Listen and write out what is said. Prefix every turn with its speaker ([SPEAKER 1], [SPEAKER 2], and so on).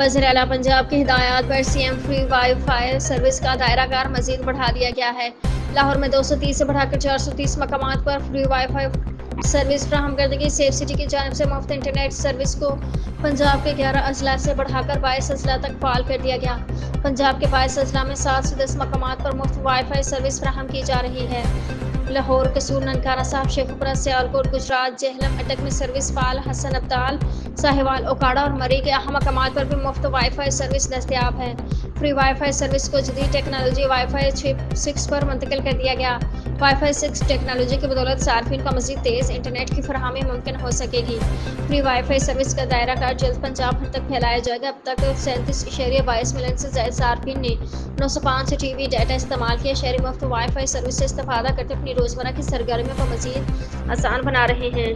[SPEAKER 1] وزیر اعلیٰ پنجاب کی ہدایات پر C M free wifi service کا دائرہ کار مزید بڑھا دیا گیا ہے۔ لاہور میں 230 سے بڑھا کر 430 مقامات پر فری وائی فائی سروس فراہم کرنے کی سیف سٹی کی جانب سے مفت انٹرنیٹ سروس کو پنجاب کے 11 اضلاع سے بڑھا کر 22 اضلاع تک فعال کر دیا گیا۔ پنجاب کے 22 اضلاع میں 7 سے 10 مقامات پر مفت وائی فائی سروس فراہم کی جا رہی ہے۔ لاہور، قصور، ننکانہ صاحب، شیخوپورہ، سیالکوٹ، گجرات، جہلم، اٹک میں سروس فعال، حسن ابدال، ساہیوال، اوکاڑہ اور مری کے اہم مقامات پر بھی مفت وائی فائی سروس دستیاب ہے۔ فری وائی فائی سروس کو جدید ٹیکنالوجی وائی فائی 6 پر منتقل کر دیا گیا۔ وائی فائی 6 ٹیکنالوجی کی بدولت صارفین کو مزید تیز انٹرنیٹ کی فراہمی ممکن ہو سکے گی۔ فری وائی فائی سروس کا دائرہ کار جلد پنجاب بھر تک پھیلایا جائے گا۔ اب تک 37.22 ملین سے زائد صارفین نے 905 ٹی بی ڈیٹا استعمال کیا۔ شہری مفت وائی فائی سروس سے استفادہ کرتے اپنی روزمرہ کی سرگرمیوں کو مزید آسان بنا رہے ہیں۔